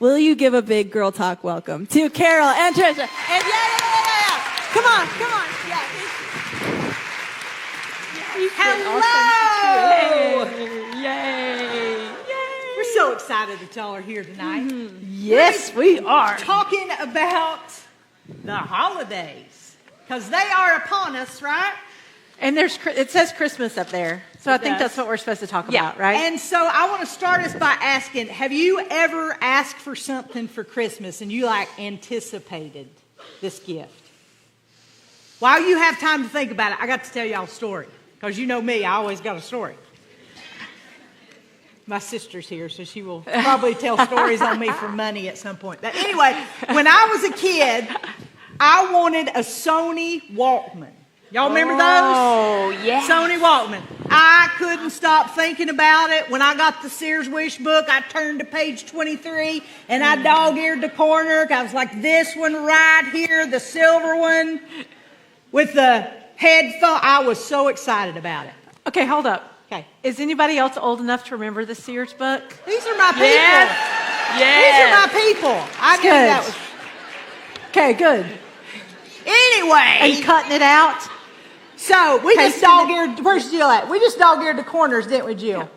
Will you give a big girl talk welcome to Carol and Trisha? And yeah. Come on. Yeah. Hello! Yay! We're so excited that y'all are here tonight. Mm-hmm. Yes, we are. Talking about the holidays. Because they are upon us, right? And it says Christmas up there. So I think that's what we're supposed to talk about, right? And so I want to start us by asking, have you ever asked for something for Christmas and you anticipated this gift? While you have time to think about it, I got to tell y'all a story. Because you know me, I always got a story. My sister's here, so she will probably tell stories on me for money at some point. But anyway, when I was a kid, I wanted a Sony Walkman. Y'all remember those? Oh, yeah. Sony Walkman. I couldn't stop thinking about it. When I got the Sears Wish book, I turned to page 23 and I dog-eared the corner. I was like, this one right here, the silver one with the headphone. I was so excited about it. Okay, hold up. Okay. Is anybody else old enough to remember the Sears book? These are my people. Yes. These are my people. I knew that was... Okay, good. Anyway. Are you cutting it out? So, we just dog-eared, where's Jill at? We just dog-eared the corners, didn't we, Jill? Yeah.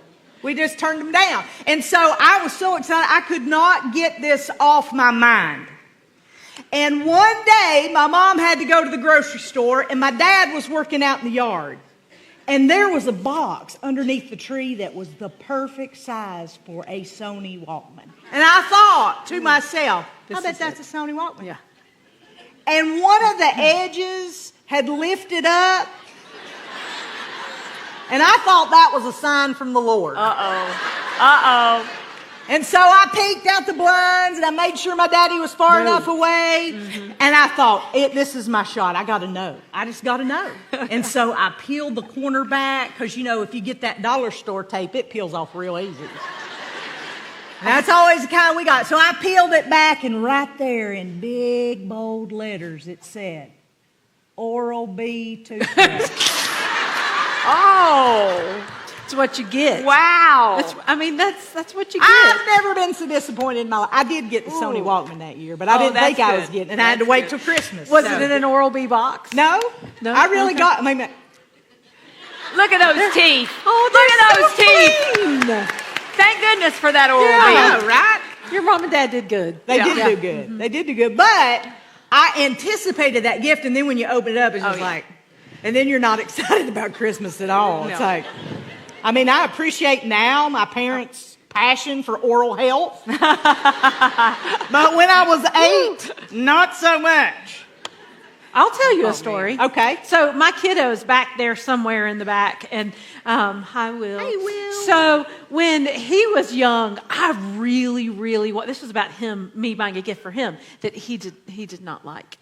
We just turned them down. And so, I was so excited, I could not get this off my mind. And one day, my mom had to go to the grocery store, and my dad was working out in the yard. And there was a box underneath the tree that was the perfect size for a Sony Walkman. And I thought to myself, I bet that's a Sony Walkman. Yeah. And one of the edges had lifted up. And I thought that was a sign from the Lord. Uh-oh. And so I peeked out the blinds and I made sure my daddy was far enough away. Mm-hmm. And I thought, this is my shot. I got to know. I just got to know. And so I peeled the corner back because, if you get that dollar store tape, it peels off real easy. That's always the kind we got. So I peeled it back and right there in big, bold letters it said, Oral-B toothbrush. Oh. That's what you get. Wow. That's what you get. I've never been so disappointed in my life. I did get the Sony Walkman that year, but I didn't think I was getting it. And I had to wait till Christmas. Was it in an Oral-B box? No. I really got, Look at those teeth. Oh, look at those teeth. Clean. Thank goodness for that Oral-B. Yeah, right? Your mom and dad did good. They did do good. Mm-hmm. They did do good. But I anticipated that gift, and then when you open it up, it's just and then you're not excited about Christmas at all. No. It's like, I appreciate now my parents' passion for oral health. But when I was 8, not so much. I'll tell you a story. Man. Okay. So my kiddo's back there somewhere in the back, and hi, Will. Hey, Will. So when he was young, I really this was about me buying a gift for him that he did not like.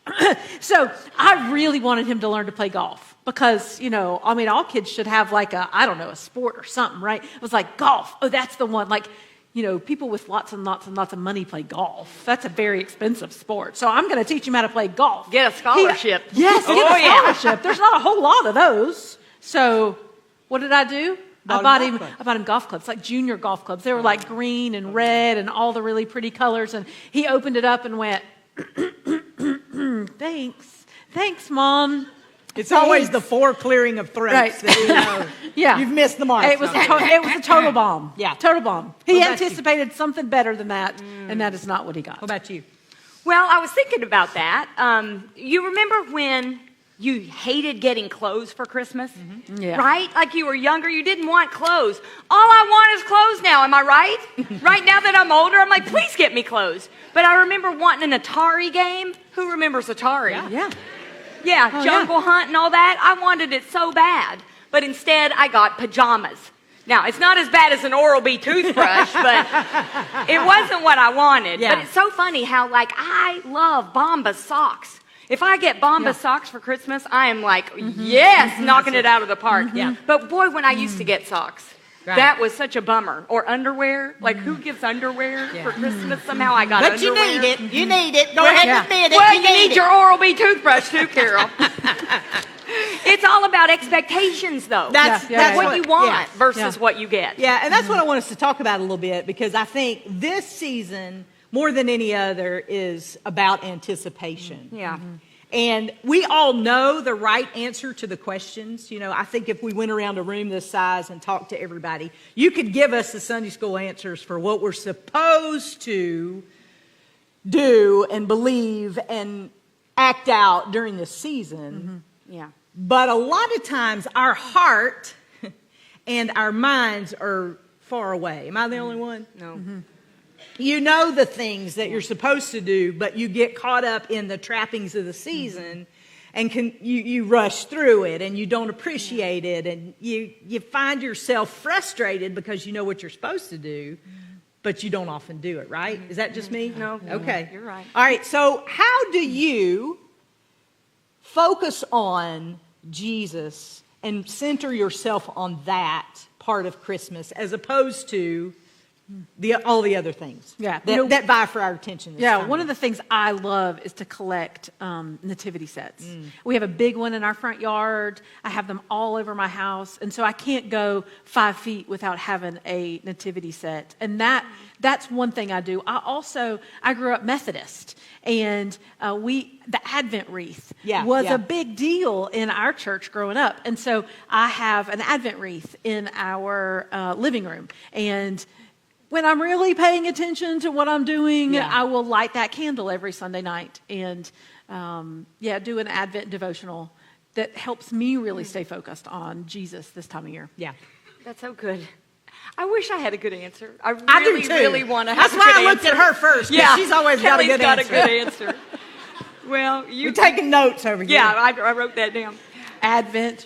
So I really wanted him to learn to play golf because, all kids should have a sport or something, right? It was like golf. Oh, that's the one. People with lots and lots and lots of money play golf. That's a very expensive sport. So I'm going to teach him how to play golf. Get a scholarship. Get a scholarship. There's not a whole lot of those. So what did I do? I bought him golf clubs, like junior golf clubs. They were like green and red and all the really pretty colors. And he opened it up and went, thanks, Mom. It's always the clearing of throats. Right. That, you've missed the mark. It was a total bomb. Yeah. Total bomb. He anticipated something better than that, and that is not what he got. What about you? Well, I was thinking about that. You remember when you hated getting clothes for Christmas? Mm-hmm. Yeah. Right? Like you were younger, you didn't want clothes. All I want is clothes now, am I right? Right now that I'm older, I'm like, please get me clothes. But I remember wanting an Atari game. Who remembers Atari? Yeah. Yeah, Jungle Hunt and all that. I wanted it so bad. But instead, I got pajamas. Now, it's not as bad as an Oral-B toothbrush, but it wasn't what I wanted. Yeah. But it's so funny how, I love Bombas socks. If I get Bombas socks for Christmas, I am like, yes, knocking it out of the park. Yeah. But boy, when I used to get socks, that was such a bummer. Or underwear. Who gives underwear for Christmas? Somehow I got underwear. But you need it. You need it. Go ahead and admit it. Well, you need your Oral-B toothbrush too, Carol. It's all about expectations, though. That's what you want versus what you get. Yeah, and that's what I want us to talk about a little bit, because I think this season more than any other is about anticipation. Yeah. And we all know the right answer to the questions. You know, I think if we went around a room this size and talked to everybody, you could give us the Sunday school answers for what we're supposed to do and believe and act out during the season. Yeah. But a lot of times our heart and our minds are far away. Am I the only one? No. You know the things that you're supposed to do, but you get caught up in the trappings of the season and you rush through it and you don't appreciate it and you find yourself frustrated because you know what you're supposed to do, but you don't often do it, right? Is that just me? No. Okay. You're right. All right, so how do you focus on Jesus and center yourself on that part of Christmas as opposed to all the other things that vie for our attention this time? One of the things I love is to collect nativity sets. We have a big one in our front yard. I have them all over my house. And so I can't go 5 feet without having a nativity set. And that's one thing I do. I grew up Methodist. And the Advent wreath was a big deal in our church growing up. And so I have an Advent wreath in our living room. And when I'm really paying attention to what I'm doing, I will light that candle every Sunday night and, do an Advent devotional that helps me really stay focused on Jesus this time of year. Yeah. That's so good. I wish I had a good answer. I do too. really want to have That's a good why I answer. looked at her first. Yeah. She's always got a good answer. Kelly's got a good answer. Well, you're taking notes over here. Yeah, I wrote that down. Advent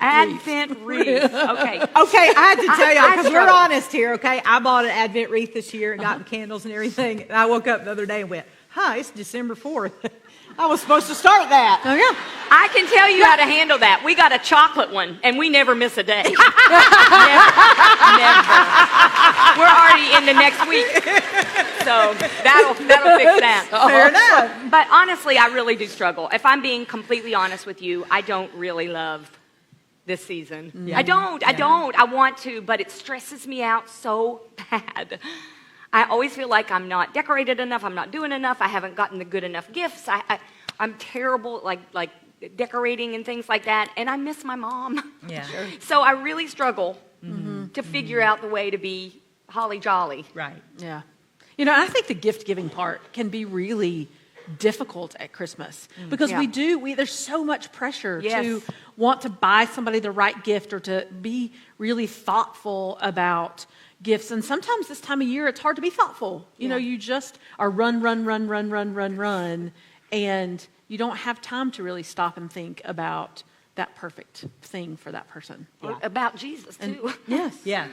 wreath. Okay. Okay, I had to tell y'all, because we're honest here, okay? I bought an Advent wreath this year and got the candles and everything. And I woke up the other day and went, it's December 4th. I was supposed to start that. Oh, yeah. I can tell you how to handle that. We got a chocolate one, and we never miss a day. Never. We're already in the next week. So that'll fix that. Fair enough. But honestly, I really do struggle. If I'm being completely honest with you, I don't really love this season. Yeah. I don't. I want to, but it stresses me out so bad. I always feel like I'm not decorated enough. I'm not doing enough. I haven't gotten the good enough gifts. I'm terrible, like decorating and things like that. And I miss my mom. Yeah. Sure. So I really struggle to figure out the way to be holly jolly. Right. Yeah. You know, I think the gift giving part can be really difficult at Christmas because there's so much pressure to want to buy somebody the right gift or to be really thoughtful about gifts. And sometimes this time of year, it's hard to be thoughtful. You know, you just are run, and you don't have time to really stop and think about that perfect thing for that person. Yeah. About Jesus, too. Yes. Yeah.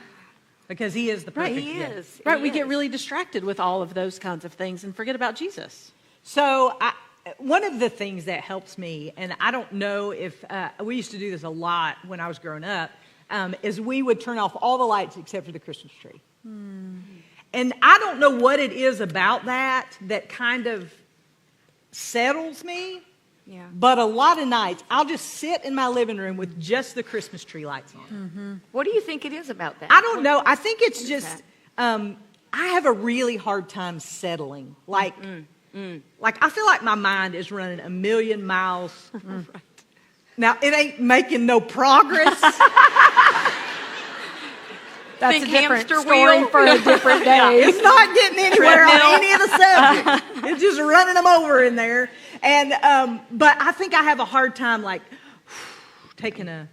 Because he is the perfect He gift. is. Right, we get really distracted with all of those kinds of things and forget about Jesus. So one of the things that helps me, and I don't know if, we used to do this a lot when I was growing up, is we would turn off all the lights except for the Christmas tree. And I don't know what it is about that kind of settles me. Yeah. But a lot of nights, I'll just sit in my living room with just the Christmas tree lights on. What do you think it is about that? I don't know. I think it's just, I have a really hard time settling. Like I feel like my mind is running a million miles. Right. Now, it ain't making no progress. That's Think a different hamster story wheel. for a different day. It's not getting anywhere on Treadmill. any of the subjects. It's just running them over in there. And but I think I have a hard time like taking a,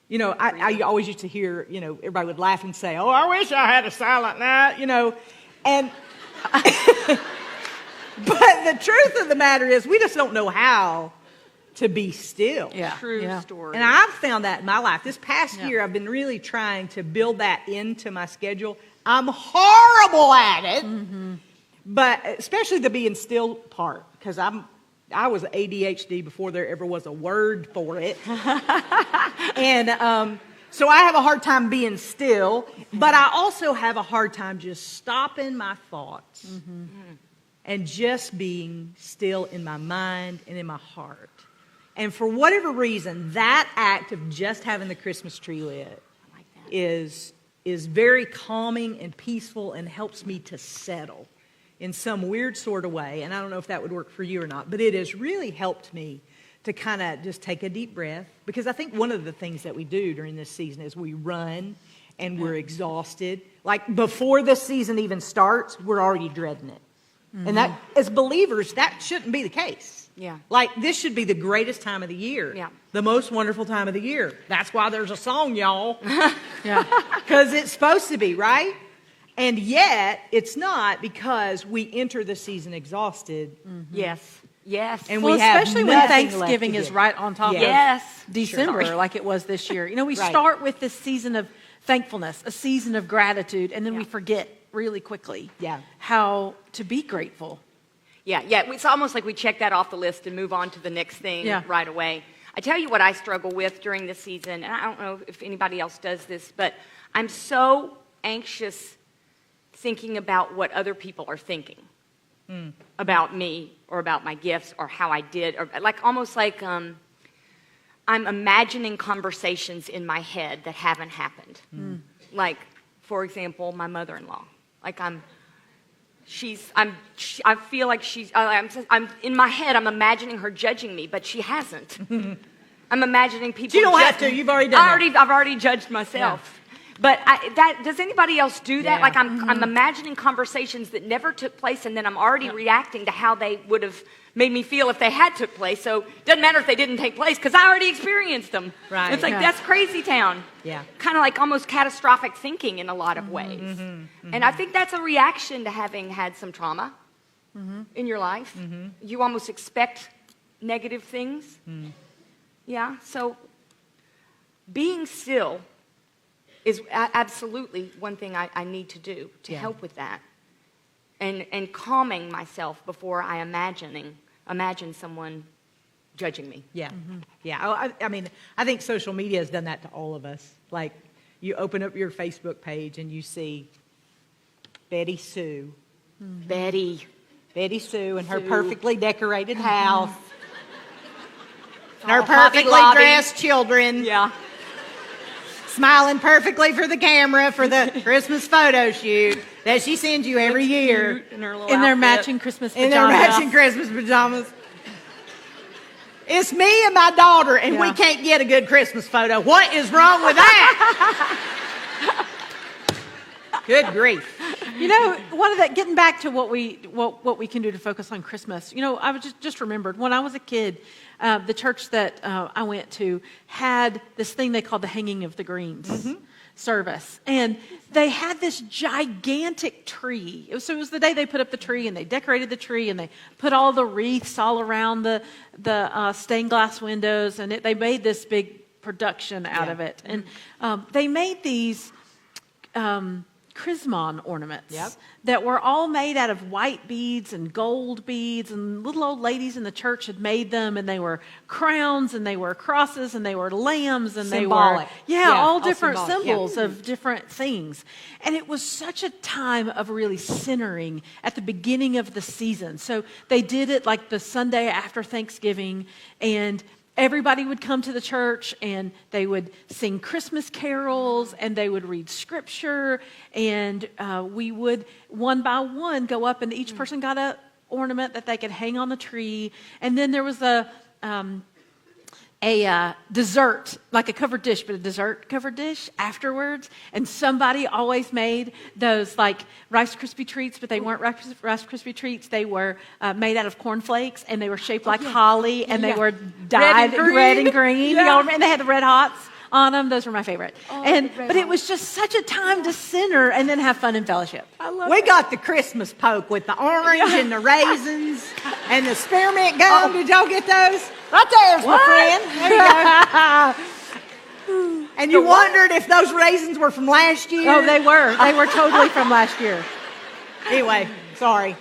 you know, I always used to hear, you know, everybody would laugh and say, "Oh, I wish I had a silent night," you know, and but the truth of the matter is we just don't know how to be still. Yeah. True story. And I've found that in my life. This past year, I've been really trying to build that into my schedule. I'm horrible at it, but especially the being still part, because I was ADHD before there ever was a word for it. And so I have a hard time being still, but I also have a hard time just stopping my thoughts and just being still in my mind and in my heart. And for whatever reason, that act of just having the Christmas tree lit is very calming and peaceful and helps me to settle. in some weird sort of way, and I don't know if that would work for you or not, but it has really helped me to kind of just take a deep breath, because I think one of the things that we do during this season is we run and we're exhausted. Like before this season even starts, we're already dreading it. And that, as believers, that shouldn't be the case. Yeah. Like, this should be the greatest time of the year. Yeah. The most wonderful time of the year. That's why there's a song, y'all. Yeah. Because it's supposed to be, right? And yet, it's not, because we enter the season exhausted. Yes. Yes. And Well, we have especially when nothing left Thanksgiving to is give. right on top Yes. of December, Sure. like it was this year. You know, we Right. start with this season of thankfulness, a season of gratitude, and then Yeah. we forget really quickly Yeah. how to be grateful. Yeah. It's almost like we check that off the list and move on to the next thing Yeah. right away. I tell you what I struggle with during this season, and I don't know if anybody else does this, but I'm so anxious thinking about what other people are thinking about me or about my gifts or how I did, or like almost like I'm imagining conversations in my head that haven't happened. Like, for example, my mother-in-law. Like I feel like I'm in my head, I'm imagining her judging me, but she hasn't. I'm imagining people. You don't have to. You've already done that. I've already judged myself. But does anybody else do that? Yeah. Like I'm imagining conversations that never took place, and then I'm already reacting to how they would have made me feel if they had took place. So it doesn't matter if they didn't take place, because I already experienced them. Right. It's like, Yeah. that's crazy town. Yeah. Kind of like almost catastrophic thinking in a lot of ways. And I think that's a reaction to having had some trauma in your life. You almost expect negative things. Yeah. So being still is absolutely one thing I need to do to help with that. And calming myself before I imagine someone judging me. Yeah. Yeah. I mean, I think social media has done that to all of us. Like, you open up your Facebook page and you see Betty Sue. Betty Sue and her Sue. perfectly decorated house. And her Oh, Hobby perfectly Lobby. dressed children. Yeah. Smiling perfectly for the camera for the Christmas photo shoot that she sends you every year. In her little In their outfit. matching Christmas In pajamas. their matching Christmas pajamas. It's me and my daughter, and we Yeah. can't get a good Christmas photo. What is wrong with that? Good grief. You know, one of that, getting back to what we can do to focus on Christmas. You know, I was just remembered when I was a kid, the church that I went to had this thing they called the Hanging of the Greens service, and they had this gigantic tree. So it was the day they put up the tree, and they decorated the tree, and they put all the wreaths all around the stained glass windows, and they made this big production out of it, and they made these. Chrismon ornaments that were all made out of white beads and gold beads, and little old ladies in the church had made them, and they were crowns, and they were crosses, and they were lambs, and Symbolic. they were Yeah, all all different symbolic. symbols of different things. And it was such a time of really centering at the beginning of the season. So they did it like the Sunday after Thanksgiving, and everybody would come to the church, and they would sing Christmas carols, and they would read scripture, and we would one by one go up, and each person got a ornament that they could hang on the tree. And then there was a dessert, like a covered dish, but a dessert covered dish afterwards. And somebody always made those like Rice Krispie treats, but they weren't Rice Krispie treats. They were made out of cornflakes, and they were shaped like holly, and they were dyed red and green. Y'all remember? And they had the red hots on them. Those were my favorite. But it was just such a time to center and then have fun and fellowship. We got the Christmas poke with the orange and the raisins and the spearmint gum. Did y'all get those? Right there's my friend. There you go. And you wondered if those raisins were from last year? Oh, they were. They were totally from last year. Anyway, sorry.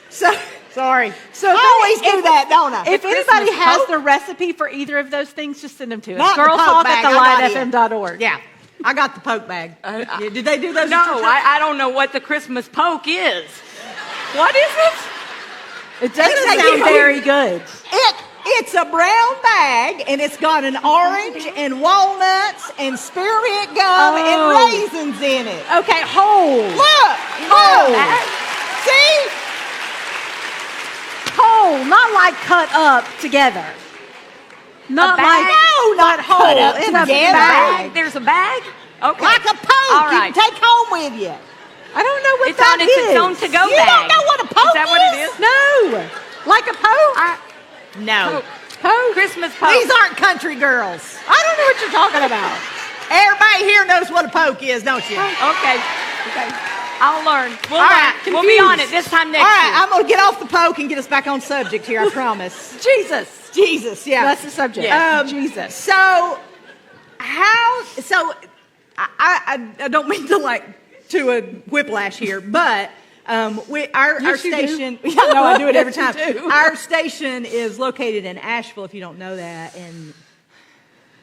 Sorry. So I always do that, don't I? If anybody has the recipe for either of those things, just send them to us. Not the Girl poke Talk bag, at I got it. thelightfm.org. Yeah, I got the poke bag. Did they do those? No, I don't know what the Christmas poke is. What is it? It doesn't They sound give you- very good. It It's a brown bag, and it's got an orange and walnuts and spearmint gum and raisins in it. Okay, whole. Look, whole. See? Whole, not like cut up together. Not bag? like No, not whole. It's a bag. There's a bag? Okay. Like a poke All right. you can take home with you. I don't know what It's that on its is. own to-go You bag. don't know what a poke Is that what it is? No, like a poke. No. Poke. Christmas poke. These aren't country girls. I don't know what you're talking about. Everybody here knows what a poke is, don't you? Okay. I'll learn. We'll All learn. right, We'll be on it this time next All right, year. I'm going to get off the poke and get us back on subject here, I promise. Jesus. Jesus, yeah. That's the subject. Jesus. So, I don't mean to a whiplash here, but our Yes, you do. station, yeah, no, I do it every Yes, time. you do. Our station is located in Asheville, if you don't know that,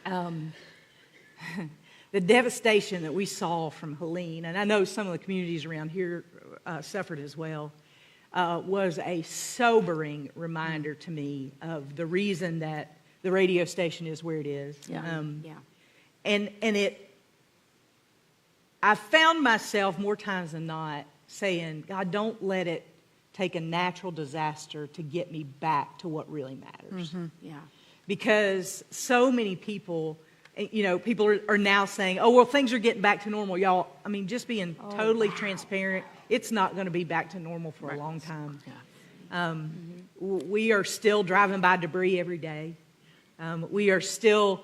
and the devastation that we saw from Helene, and I know some of the communities around here suffered as well, was a sobering reminder to me of the reason that the radio station is where it is. And I found myself more times than not saying, God, don't let it take a natural disaster to get me back to what really matters. Mm-hmm. Yeah. Because so many people, people are now saying, oh, well, things are getting back to normal. Y'all, I mean, just being totally transparent, it's not going to be back to normal for a long time. Yeah. We are still driving by debris every day. We are still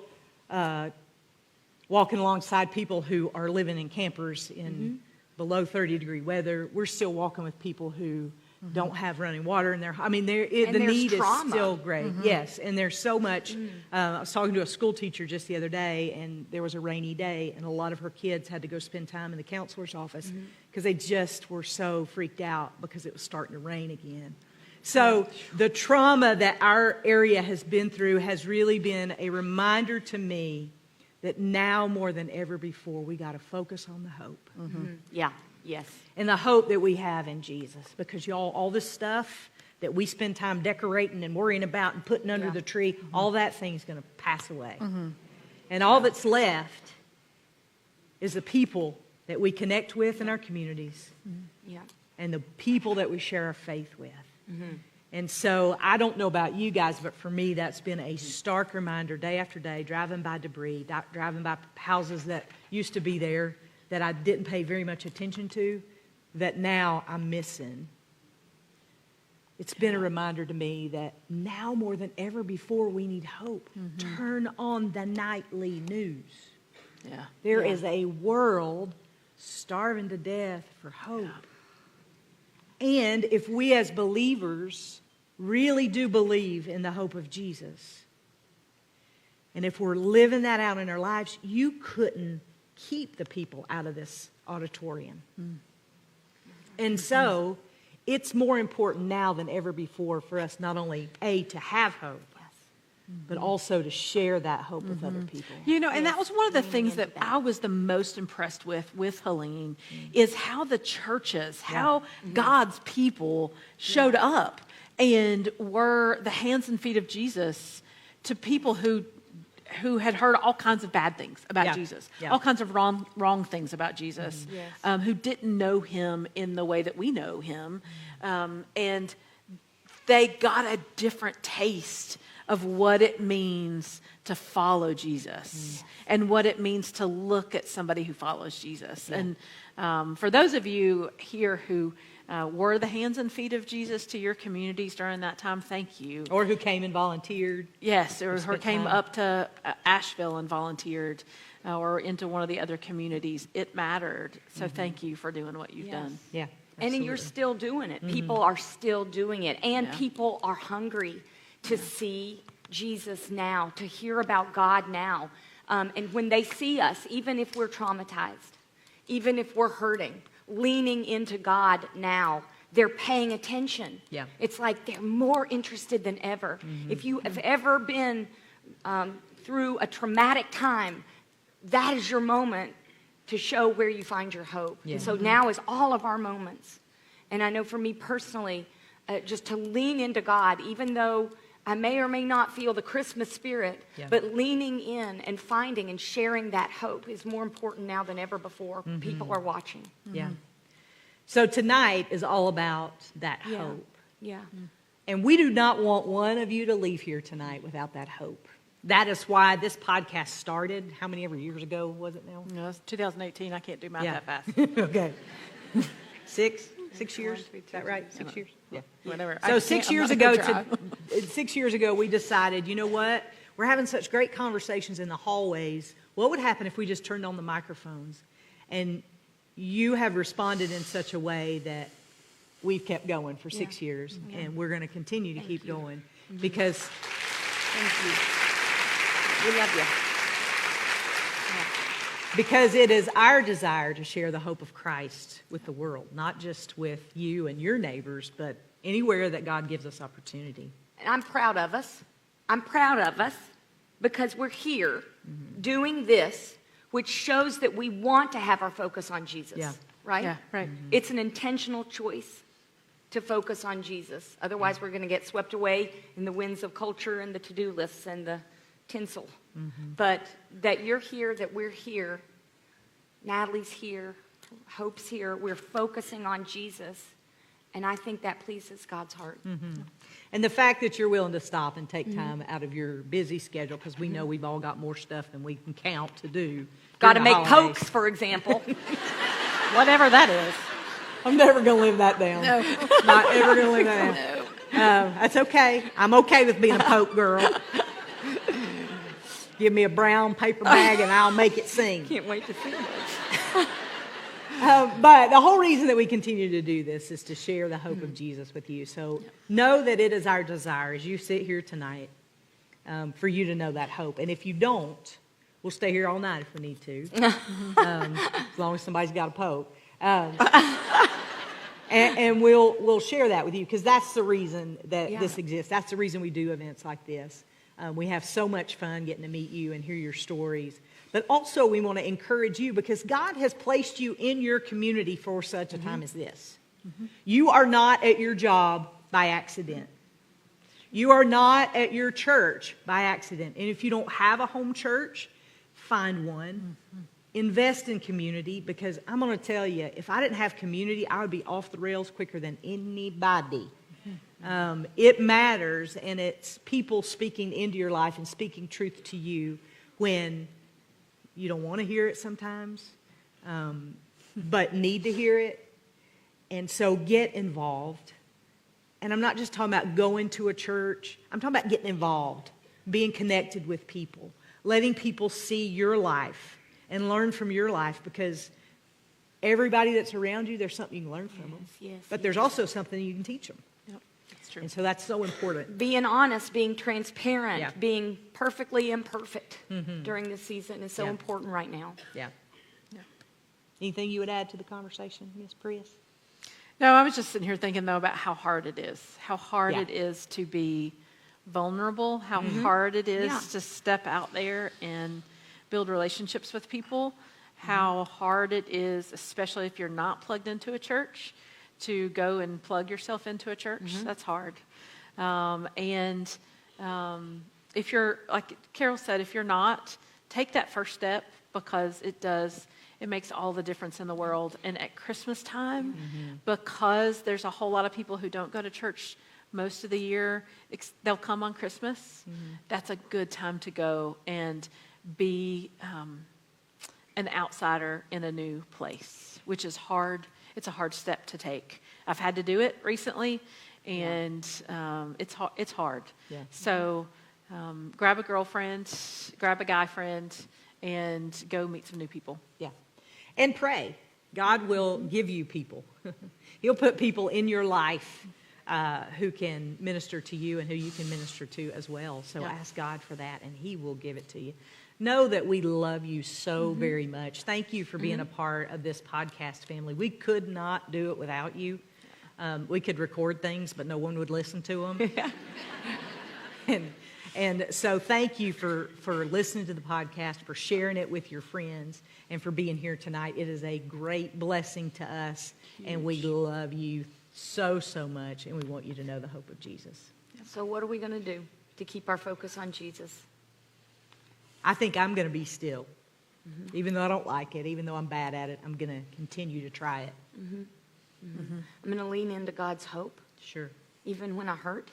walking alongside people who are living in campers in below 30-degree weather. We're still walking with people who don't have running water in their. I mean, the need trauma. is still great. Yes, and there's so much. I was talking to a school teacher just the other day, and there was a rainy day, and a lot of her kids had to go spend time in the counselor's office because they just were so freaked out because it was starting to rain again. So the trauma that our area has been through has really been a reminder to me that now more than ever before, we got to focus on the hope. Yeah. Yes. And the hope that we have in Jesus. Because y'all, all this stuff that we spend time decorating and worrying about and putting under the tree, all that thing's going to pass away. And all that's left is the people that we connect with in our communities. Yeah. And the people that we share our faith with. And so I don't know about you guys, but for me, that's been a stark reminder day after day, driving by debris, driving by houses that used to be there that I didn't pay very much attention to, that now I'm missing. It's been a reminder to me that now more than ever before, we need hope. Turn on the nightly news. Yeah. There is a world starving to death for hope. And if we as believers really do believe in the hope of Jesus, and if we're living that out in our lives, you couldn't keep the people out of this auditorium. And so it's more important now than ever before for us not only, to have hope, but also to share that hope with other people. You know, and that was one of the things that I was the most impressed with Helene, is how the churches, how God's people showed up and were the hands and feet of Jesus to people who had heard all kinds of bad things about Jesus, all kinds of wrong things about Jesus, who didn't know him in the way that we know him. And they got a different taste of what it means to follow Jesus and what it means to look at somebody who follows Jesus. And for those of you here who were the hands and feet of Jesus to your communities during that time, thank you. Or who came and volunteered. Yes, or came up to Asheville and volunteered, or into one of the other communities. It mattered. So thank you for doing what you've done. Yeah. And you're still doing it. People are still doing it. And people are hungry to see Jesus now, to hear about God now. And when they see us, even if we're traumatized, even if we're hurting, leaning into God now, they're paying attention. Yeah. It's like they're more interested than ever. If you have ever been through a traumatic time, that is your moment to show where you find your hope. And so now is all of our moments. And I know for me personally, just to lean into God, even though I may or may not feel the Christmas spirit, but leaning in and finding and sharing that hope is more important now than ever before. People are watching. Yeah. So tonight is all about that hope. Yeah. And we do not want one of you to leave here tonight without that hope. That is why this podcast started. How many ever years ago was it now? No, it's 2018. I can't do math that fast. Okay. 6 years? Is that right? 6 years? Yeah. Whatever. So 6 years ago, 6 years ago, we decided, you know what? We're having such great conversations in the hallways. What would happen if we just turned on the microphones? And you have responded in such a way that we've kept going for 6 years, and we're going to continue to keep going because. Thank you. We love you. Because it is our desire to share the hope of Christ with the world, not just with you and your neighbors, but anywhere that God gives us opportunity. And I'm proud of us. I'm proud of us because we're here doing this, which shows that we want to have our focus on Jesus. Yeah. Right? Yeah, right. It's an intentional choice to focus on Jesus. Otherwise, we're going to get swept away in the winds of culture and the to-do lists and the tinsel. But that you're here, that we're here, Natalie's here, Hope's here, we're focusing on Jesus, and I think that pleases God's heart. And the fact that you're willing to stop and take time out of your busy schedule, because we know we've all got more stuff than we can count to do. Got to during make the holidays. pokes, for example. Whatever that is. I'm never going to live that down. No. Not ever going to live that down. That's okay. I'm okay with being a poke girl. Give me a brown paper bag and I'll make it sing. Can't wait to see it. But the whole reason that we continue to do this is to share the hope of Jesus with you. So know that it is our desire as you sit here tonight for you to know that hope. And if you don't, we'll stay here all night if we need to, as long as somebody's got a poke. And we'll share that with you because that's the reason that this exists. That's the reason we do events like this. We have so much fun getting to meet you and hear your stories. But also we want to encourage you because God has placed you in your community for such a time as this. You are not at your job by accident. You are not at your church by accident. And if you don't have a home church, find one. Invest in community because I'm going to tell you, if I didn't have community, I would be off the rails quicker than anybody. It matters, and it's people speaking into your life and speaking truth to you when you don't want to hear it sometimes, but need to hear it. And so get involved. And I'm not just talking about going to a church. I'm talking about getting involved, being connected with people, letting people see your life and learn from your life because everybody that's around you, there's something you can learn from them. But there's also something you can teach them. That's true. And so that's so important. Being honest, being transparent, being perfectly imperfect during this season is so important right now. Yeah. Anything you would add to the conversation, Ms. Prius? No, I was just sitting here thinking, though, about how hard it is. How hard it is to be vulnerable. How hard it is to step out there and build relationships with people. How hard it is, especially if you're not plugged into a church, to go and plug yourself into a church. That's hard. If you're, like Carol said, if you're not, take that first step because it makes all the difference in the world. And at Christmas time, because there's a whole lot of people who don't go to church most of the year, they'll come on Christmas. That's a good time to go and be an outsider in a new place, which is hard. It's a hard step to take. I've had to do it recently, and it's hard. Yeah. So grab a girlfriend, grab a guy friend, and go meet some new people. Yeah. And pray. God will give you people. He'll put people in your life who can minister to you and who you can minister to as well. So ask God for that, and He will give it to you. Know that we love you so very much. Thank you for being a part of this podcast family. We could not do it without you. We could record things, but no one would listen to them. And so thank you for listening to the podcast, for sharing it with your friends, and for being here tonight. It is a great blessing to us, and we love you so, so much, and we want you to know the hope of Jesus. So what are we going to do to keep our focus on Jesus? I think I'm going to be still. Even though I don't like it, even though I'm bad at it, I'm going to continue to try it. I'm going to lean into God's hope, Sure. even when I hurt,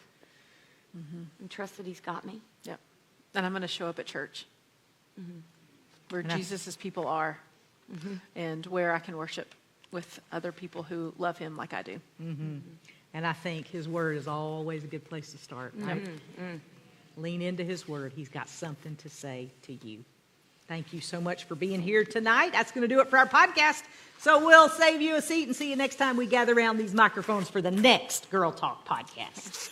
and trust that He's got me. Yep. And I'm going to show up at church where And Jesus' people are and where I can worship with other people who love Him like I do. And I think His Word is always a good place to start, right? Lean into His Word. He's got something to say to you. Thank you so much for being here tonight. That's going to do it for our podcast. So we'll save you a seat and see you next time we gather around these microphones for the next Girl Talk podcast.